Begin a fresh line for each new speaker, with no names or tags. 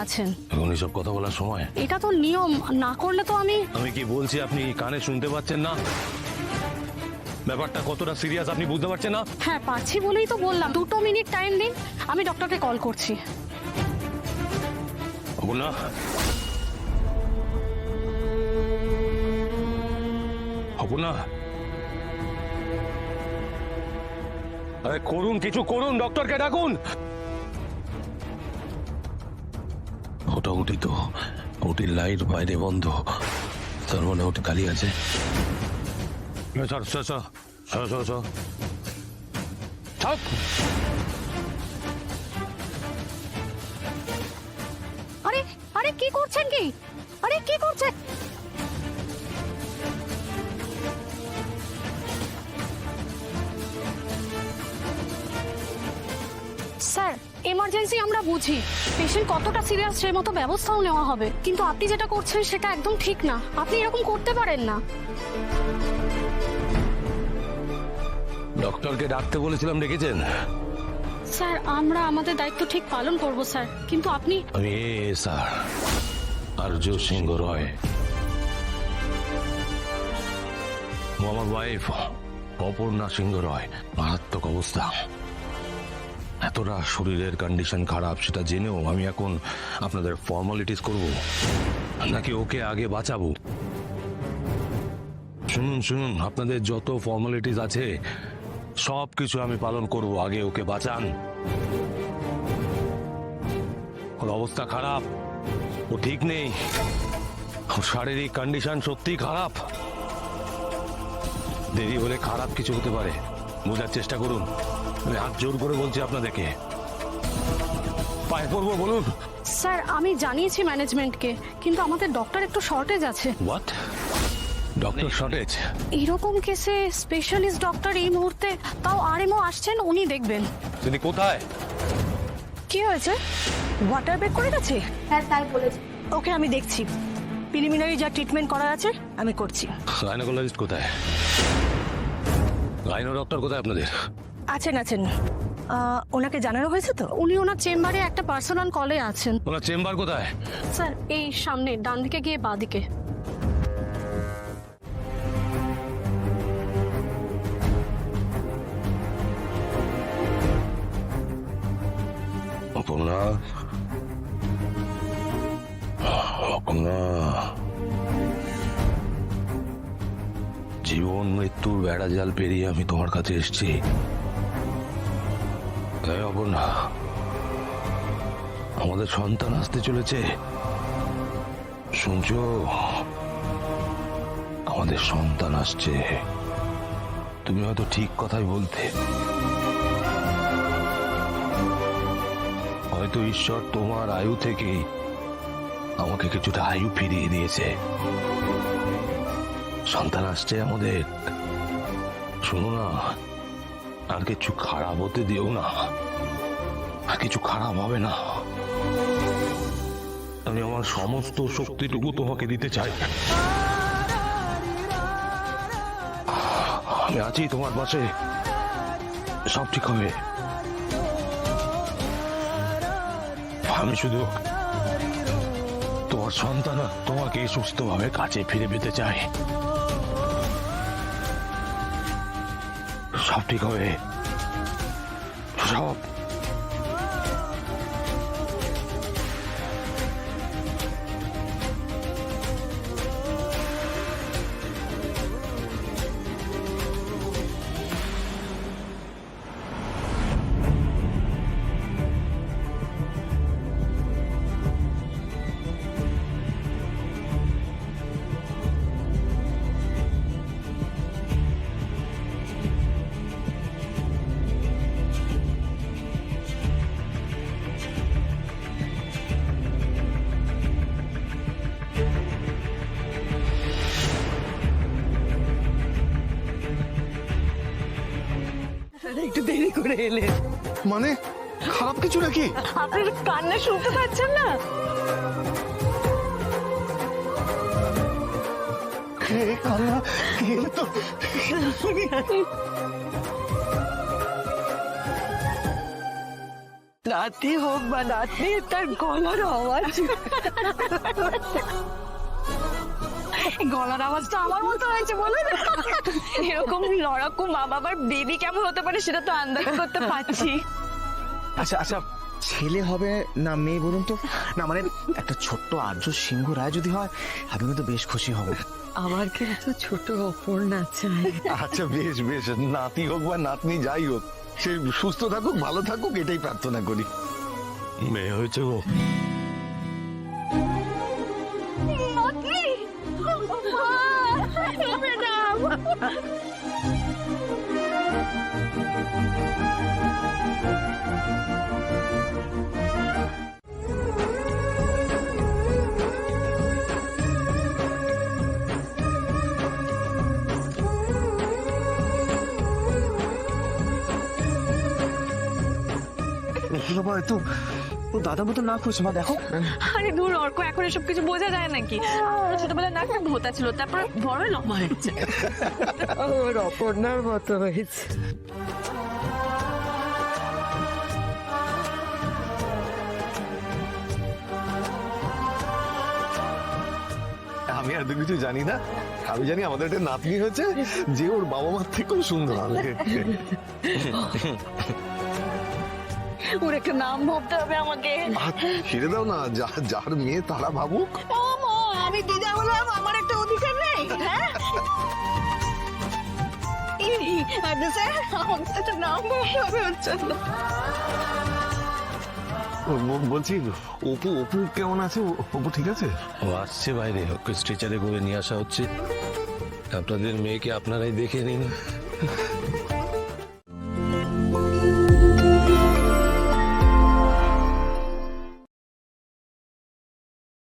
আছেন।
এখন এসব কথা বলার সময়?
এটা তো নিয়ম, না করলে তো আমি
কি বলছি আপনি কানে শুনতে পাচ্ছেন না? ব্যাপারটা কতটা সিরিয়াস আপনি বুঝতে পারছেন না?
হ্যাঁ পারছি বলেই তো বললাম, 2 মিনিট টাইম দিন, আমি ডক্টরকে কল করছি।
না না, আরে করুন, কিছু করুন, ডক্টরকে ডাকুন। ওটা উঠি তো, ওটির লাইট বাইরে বন্ধ, তার মানে ওটি খালি আছে।
আরে আরে কি করছেন কি? আরে কি করছেন? স্যার এমার্জেন্সি আমরা বুঝি, পেশেন্ট কতটা সিরিয়াস সেই মতো ব্যবস্থাও নেওয়া হবে, কিন্তু আপনি যেটা করছেন সেটা একদম ঠিক না। আপনি এরকম করতে পারেন না।
ডক্টরকে ডাকতে বলেছিলাম, ডেকেছেন?
স্যার আমরা আমাদের দায়িত্ব ঠিক পালন করব স্যার, কিন্তু আপনি।
আমি স্যার আর্য সিংহ রয়, আমার ওয়াইফ অপর্ণা সিংহ রয় মারাত্মক অবস্থা। এতটা শরীরের কন্ডিশন খারাপ সেটা জেনেও আমি এখন আপনাদের ফর্মালিটিস করব নাকি ওকে আগে বাঁচাবো? শুনুন শুনুন, আপনাদের যত ফর্মালিটিস আছে সব কিছু আমি পালন করব, আগে ওকে বাঁচান। ওর অবস্থা খারাপ, ও ঠিক নেই, ওর শারীরিক কন্ডিশন সত্যি খারাপ। দেরি হলে খারাপ কিছু হতে পারে, বোঝার চেষ্টা করুন। আমি হাত জোর করে বলছি আপনাদেরকে, পায়ে পড়বো বলুন।
স্যার আমি জানিয়েছি ম্যানেজমেন্টকে, কিন্তু আমাদের ডক্টর একটু শর্টেজ আছে।
হোয়াট? Doctor shortage?
এরকম কেসে স্পেশালিস্ট ডক্টর এই মুহূর্তে, তাও আরএমও আসছেন, উনি দেখবেন।
তিনি কোথায়?
কি হয়েছে? ওয়াটার ব্রেক করে গেছে?
হ্যাঁ তাই বলেছে।
ওকে আমি দেখছি, প্রিলিমিনারি যা ট্রিটমেন্ট করার আছে আমি করছি।
গাইনোকোলজিস্ট কোথায়? গাইনো ডক্টর কোথায় আপনাদের?
আছেন আছেন, ওনাকে জানানো হয়েছে তো? উনি ওনার চেম্বারে একটা পার্সোনাল কলে আছেন।
ওনার চেম্বার কোথায়?
স্যার এই সামনে, ডান দিকে গিয়ে বাঁ দিকে।
অপর্ণা, অপর্ণা, জীবন মৃত্যুর বেড়া জাল পেরিয়ে আমি তোমার কাছে এসেছি। অপর্ণা, আমাদের সন্তান আসতে চলেছে, শুনছো? আমাদের সন্তান আসছে। তুমি হয়তো ঠিক কথাই বলতে, হয়তো ঈশ্বর তোমার আয়ু থেকে আমাকে কিছুটা আয়ু ফিরিয়ে দিয়েছে। সন্তান আসছে আমাদের, শোনো না, আর কিছু খারাপ হতে দিও না, আর কিছু খারাপ হবে না। আমি আমার সমস্ত শক্তিটুকু তোমাকে দিতে চাই। আমি আছি তোমার পাশে, সব ঠিক হবে। আমি শুধু তোমার সন্তান তোমাকে সুস্থভাবে কাছে ফিরে পেতে চাই। সব ঠিক হবে, সব।
একটু দেরি করে এলে
মানে খারাপ কিছু নাকি?
আপনি কান্না শুনতে পাচ্ছেন না?
কান্না তো
নাতি হোক বা নাতনি, তার গলার আওয়াজ
গলার আওয়াজটা আমার মতো হয়েছে বলে না।
এরকম লড়াকু মা বাবার বেবি কেমন হতে পারে সেটা তো আন্দাজ করতে পারছি।
আচ্ছা আচ্ছা, ছেলে হবে না মেয়ে বলুন তো? না মানে একটা ছোট্ট আর্য সিংহ রায় যদি হয় আমি কিন্তু বেশ খুশি হব।
আমার কিন্তু ছোট অপর্ণা চাই।
আচ্ছা বেশ বেশ, নাতি হোক বা নাতনি যাই হোক, সে সুস্থ থাকুক ভালো থাকুক এটাই প্রার্থনা করি।
মেয়ে হয়েছে গো।
বাবা তো ও দাদার মতো না খুশি, মা দেখো।
আরে দূর অর্ক, এখন এসব কিছু বোঝা যায় নাকি? আমার ছোটবেলায় নাকটা ভোতা ছিল, তারপর বড় লম্বা হয়েছে।
ওর অপর্ণার মতো হয়েছে।
আমি এত কিছু জানি না, আমি জানি আমাদের একটা নাতনি হয়েছে যে ওর বাবা মার থেকেও সুন্দর হবে।
ওর একটা নাম ভাবতে হবে আমাকে।
ছেড়ে দাও না, যার মেয়ে তারা ভাবুক।
আমি দিদা বললাম, আমার একটা অধিকার নেই? হ্যাঁ স্যার, আমার একটা নাম ভাবতে হবে ওর জন্য।
বলছি অপু অপু কেমন আছে? অপু ঠিক আছে?
ও আসছে বাইরে, ওকে স্ট্রেচারে করে নিয়ে আসা হচ্ছে। আপনাদের মেয়েকে আপনারাই দেখে নিন।